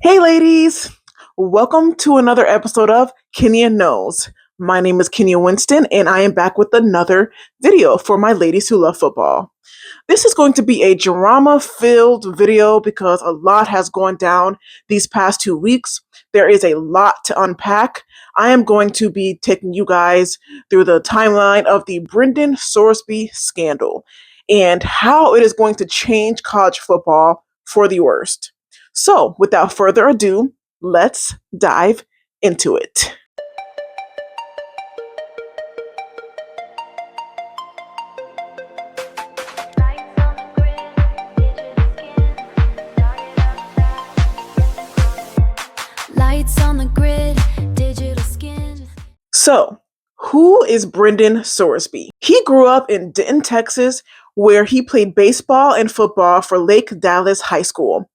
Hey, ladies! Welcome to another episode of Kenya Knows. My name is Kenya Winston, and I am back with another video for my ladies who love football. This is going to be a drama filled video because a lot has gone down these past 2 weeks. There is a lot to unpack. I am going to be taking you guys through the timeline of the Brendan Sorsby scandal and how it is going to change college football for the worst. So, without further ado, let's dive into it. Lights on the grid, digital skin. So, who is Brendan Sorsby? He grew up in Denton, Texas, where he played baseball and football for Lake Dallas High School.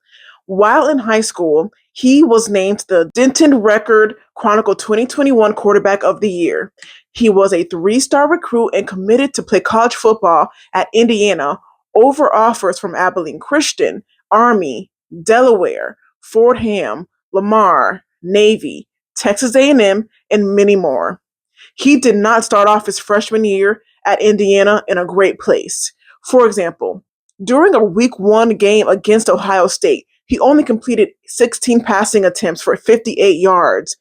While in high school, he was named the Denton Record Chronicle 2021 Quarterback of the Year. He was a three-star recruit and committed to play college football at Indiana over offers from Abilene Christian, Army, Delaware, Fordham, Lamar, Navy, Texas A&M, and many more. He did not start off his freshman year at Indiana in a great place. For example, during a week one game against Ohio State, he only completed 16 passing attempts for 58 yards.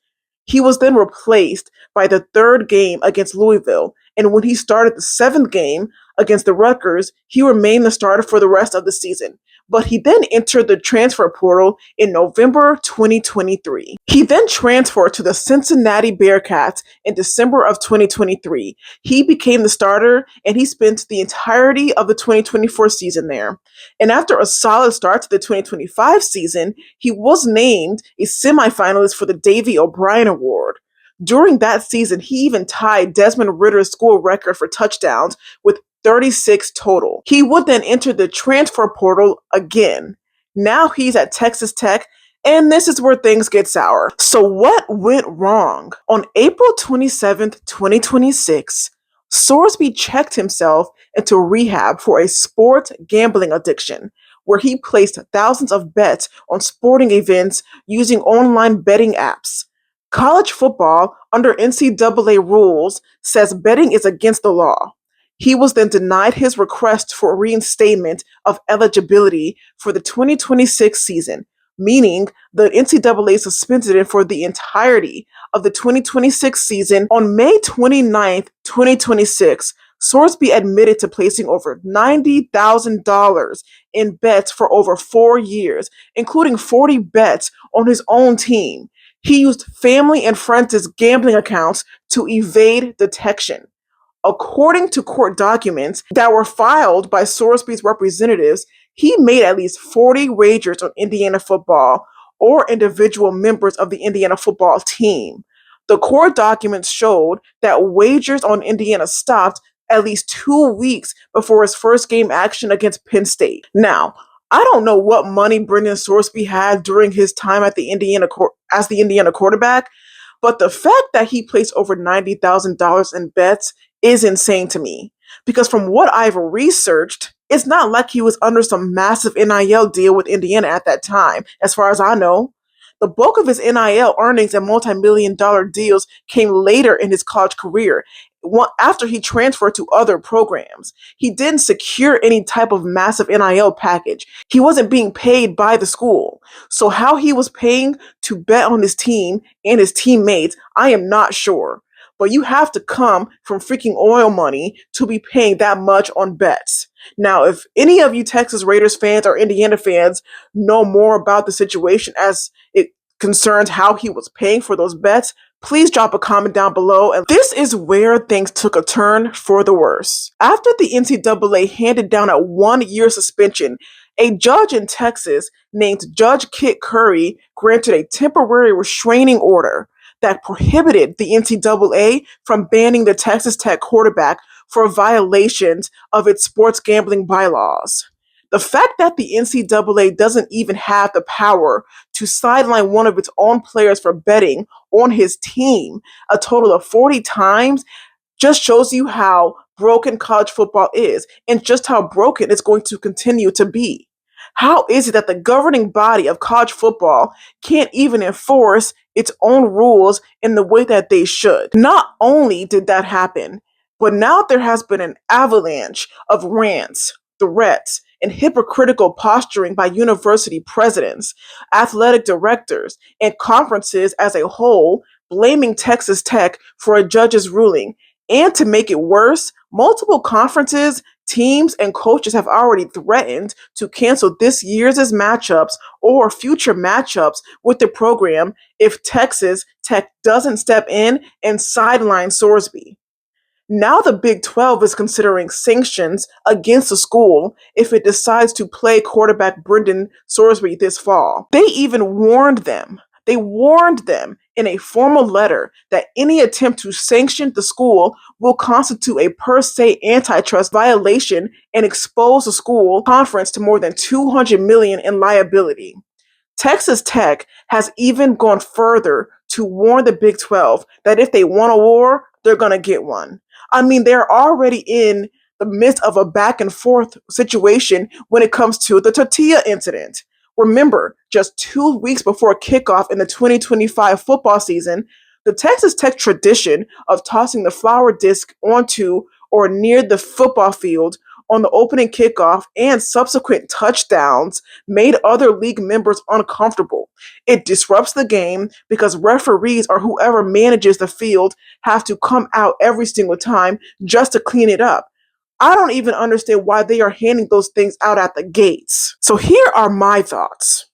He was then replaced by the third game against Louisville, and when he started the seventh game against the Rutgers, he remained the starter for the rest of the season. But he then entered the transfer portal in November 2023. He then transferred to the Cincinnati Bearcats in December of 2023. He became the starter and he spent the entirety of the 2024 season there. And after a solid start to the 2025 season, he was named a semifinalist for the Davy O'Brien Award. During that season, he even tied Desmond Ritter's school record for touchdowns with 36 total. He would then enter the transfer portal again. Now he's at Texas Tech, and this is where things get sour. So what went wrong? On April 27th, 2026, Sorsby checked himself into rehab for a sports gambling addiction, where he placed thousands of bets on sporting events using online betting apps. College football, under NCAA rules, says betting is against the law. He was then denied his request for reinstatement of eligibility for the 2026 season, meaning the NCAA suspended him for the entirety of the 2026 season. On May 29th, 2026, Sorsby admitted to placing over $90,000 in bets for over 4 years, including 40 bets on his own team. He used family and friends' gambling accounts to evade detection. According to court documents that were filed by Sorsby's representatives, he made at least 40 wagers on Indiana football or individual members of the Indiana football team. The court documents showed that wagers on Indiana stopped at least 2 weeks before his first game action against Penn State. Now, I don't know what money Brendan Sorsby had during his time at as the Indiana quarterback, but the fact that he placed over $90,000 in bets is insane to me. Because from what I've researched, it's not like he was under some massive NIL deal with Indiana at that time, as far as I know. The bulk of his NIL earnings and multi-million dollar deals came later in his college career, after he transferred to other programs. He didn't secure any type of massive NIL package. He wasn't being paid by the school. So how he was paying to bet on his team and his teammates, I am not sure. But you have to come from freaking oil money to be paying that much on bets. Now, if any of you Texas Raiders fans or Indiana fans know more about the situation as it concerns how he was paying for those bets, please drop a comment down below. And this is where things took a turn for the worse. After the NCAA handed down a 1-year suspension, a judge in Texas named Judge Kit Curry granted a temporary restraining order that prohibited the NCAA from banning the Texas Tech quarterback for violations of its sports gambling bylaws. The fact that the NCAA doesn't even have the power to sideline one of its own players for betting on his team a total of 40 times just shows you how broken college football is and just how broken it's going to continue to be. How is it that the governing body of college football can't even enforce its own rules in the way that they should? Not only did that happen, but now there has been an avalanche of rants, threats, and hypocritical posturing by university presidents, athletic directors, and conferences as a whole, blaming Texas Tech for a judge's ruling. And to make it worse, multiple conferences, teams, and coaches have already threatened to cancel this year's matchups or future matchups with the program if Texas Tech doesn't step in and sideline Sorsby. Now the Big 12 is considering sanctions against the school if it decides to play quarterback Brendan Sorsby this fall. They even warned them. They warned them in a formal letter that any attempt to sanction the school will constitute a per se antitrust violation and expose the school conference to more than $200 million in liability. Texas Tech has even gone further to warn the Big 12 that if they want a war, they're going to get one. I mean, they're already in the midst of a back and forth situation when it comes to the tortilla incident. Remember, just 2 weeks before kickoff in the 2025 football season, the Texas Tech tradition of tossing the flour disc onto or near the football field on the opening kickoff and subsequent touchdowns made other league members uncomfortable. It disrupts the game because referees or whoever manages the field have to come out every single time just to clean it up. I don't even understand why they are handing those things out at the gates. So here are my thoughts.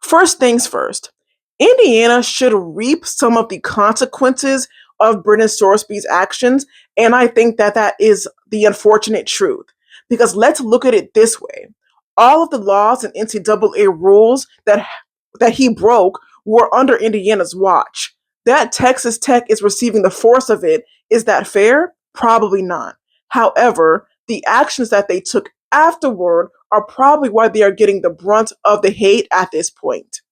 First things first, Indiana should reap some of the consequences of Brendan Sorsby's actions, and I think that that is the unfortunate truth. Because let's look at it this way. All of the laws and NCAA rules that he broke were under Indiana's watch. That Texas Tech is receiving the force of it. Is that fair? Probably not. However, the actions that they took afterward are probably why they are getting the brunt of the hate at this point.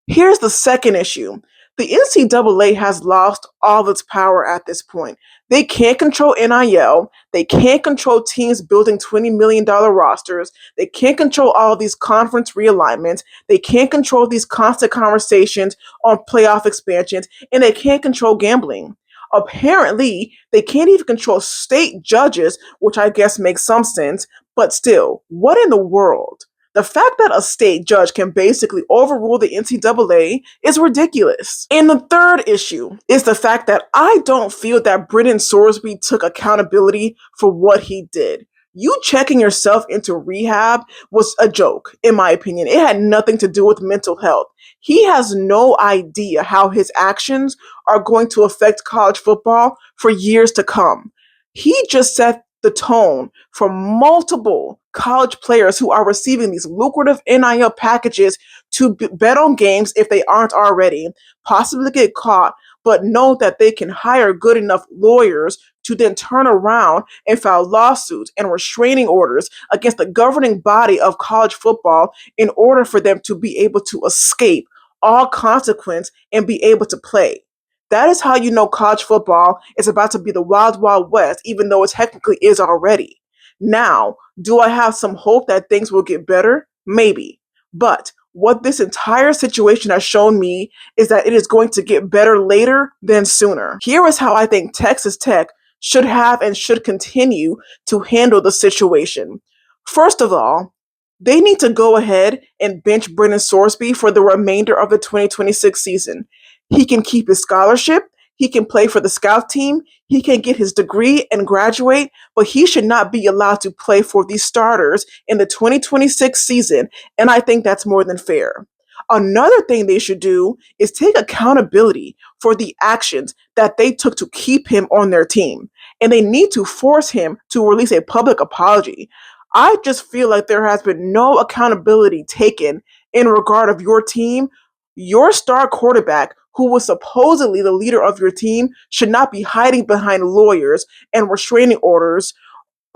Here's the second issue. The NCAA has lost all of its power at this point. They can't control NIL. They can't control teams building $20 million rosters. They can't control all these conference realignments. They can't control these constant conversations on playoff expansions. And they can't control gambling. Apparently, they can't even control state judges, which I guess makes some sense. But still, what in the world? The fact that a state judge can basically overrule the NCAA is ridiculous. And the third issue is the fact that I don't feel that Brendan Sorsby took accountability for what he did. You checking yourself into rehab was a joke, in my opinion. It had nothing to do with mental health. He has no idea how his actions are going to affect college football for years to come. He just set the tone for multiple college players who are receiving these lucrative NIL packages to bet on games if they aren't already, possibly get caught, but know that they can hire good enough lawyers to then turn around and file lawsuits and restraining orders against the governing body of college football in order for them to be able to escape all consequence and be able to play. That is how you know college football is about to be the wild, wild west, even though it technically is already. Now, do I have some hope that things will get better? Maybe. But what this entire situation has shown me is that it is going to get better later than sooner. Here is how I think Texas Tech should have and should continue to handle the situation. First of all, they need to go ahead and bench Brendan Sorsby for the remainder of the 2026 season. He can keep his scholarship, he can play for the scout team, he can get his degree and graduate, but he should not be allowed to play for the starters in the 2026 season, and I think that's more than fair. Another thing they should do is take accountability for the actions that they took to keep him on their team, and they need to force him to release a public apology. I just feel like there has been no accountability taken in regard of your team. Your star quarterback, who was supposedly the leader of your team, should not be hiding behind lawyers and restraining orders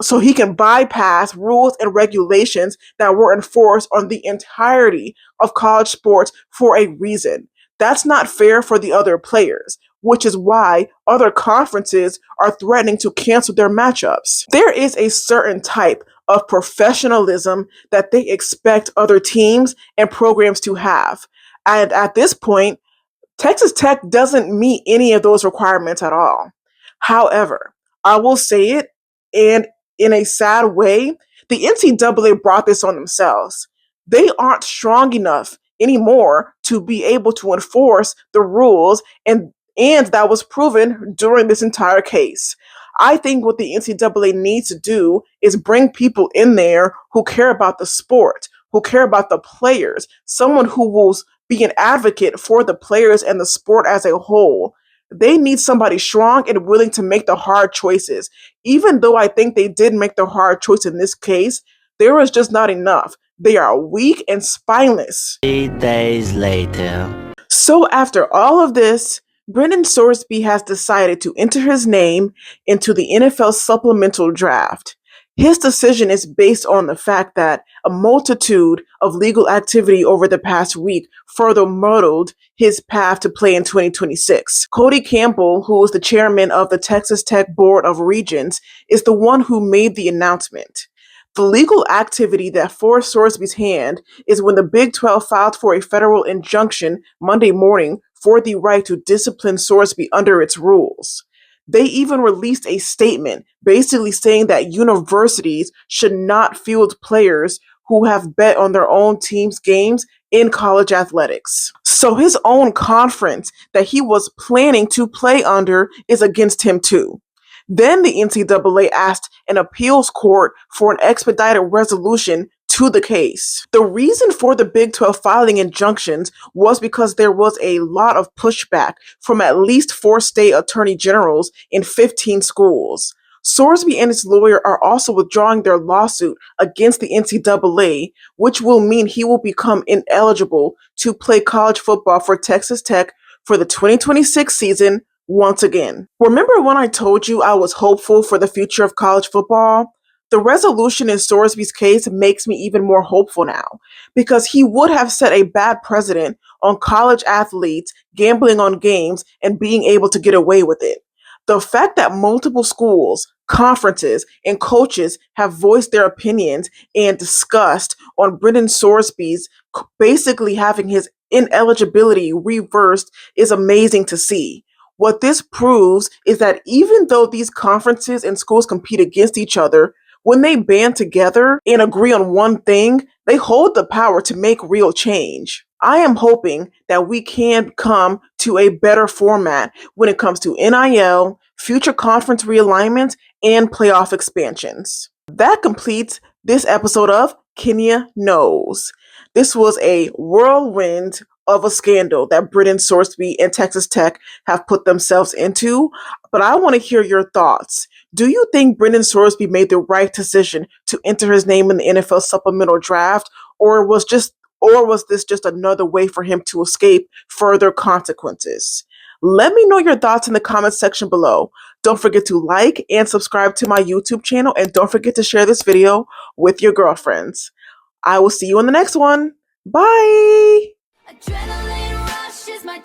so he can bypass rules and regulations that were enforced on the entirety of college sports for a reason. That's not fair for the other players, which is why other conferences are threatening to cancel their matchups. There is a certain type of professionalism that they expect other teams and programs to have. And at this point, Texas Tech doesn't meet any of those requirements at all. However, I will say it, and in a sad way, the NCAA brought this on themselves. They aren't strong enough anymore to be able to enforce the rules, and that was proven during this entire case. I think what the NCAA needs to do is bring people in there who care about the sport, who care about the players, someone who will be an advocate for the players and the sport as a whole. They need somebody strong and willing to make the hard choices. Even though I think they did make the hard choice in this case, there was just not enough. They are weak and spineless. 3 days later. So after all of this, Brendan Sorsby has decided to enter his name into the NFL supplemental draft. His decision is based on the fact that a multitude of legal activity over the past week further muddled his path to play in 2026. Cody Campbell, who is the chairman of the Texas Tech Board of Regents, is the one who made the announcement. The legal activity that forced Sorsby's hand is when the Big 12 filed for a federal injunction Monday morning for the right to discipline Sorsby under its rules. They even released a statement basically saying that universities should not field players who have bet on their own team's games in college athletics. So his own conference that he was planning to play under is against him too. Then the NCAA asked an appeals court for an expedited resolution to the case. The reason for the Big 12 filing injunctions was because there was a lot of pushback from at least 4 state attorney generals in 15 schools. Sorsby and his lawyer are also withdrawing their lawsuit against the NCAA, which will mean he will become ineligible to play college football for Texas Tech for the 2026 season once again. Remember when I told you I was hopeful for the future of college football? The resolution in Sorsby's case makes me even more hopeful now, because he would have set a bad precedent on college athletes gambling on games and being able to get away with it. The fact that multiple schools, conferences, and coaches have voiced their opinions and discussed on Brendan Sorsby's basically having his ineligibility reversed is amazing to see. What this proves is that even though these conferences and schools compete against each other, when they band together and agree on one thing, they hold the power to make real change. I am hoping that we can come to a better format when it comes to NIL, future conference realignments, and playoff expansions. That completes this episode of Kenya Knows. This was a whirlwind of a scandal that Brendan Sorsby and Texas Tech have put themselves into, but I want to hear your thoughts. Do you think Brendan Sorsby made the right decision to enter his name in the NFL supplemental draft, or was this just another way for him to escape further consequences? Let me know your thoughts in the comments section below. Don't forget to like and subscribe to my YouTube channel, and don't forget to share this video with your girlfriends. I will see you on the next one. Bye! Adrenaline rush is my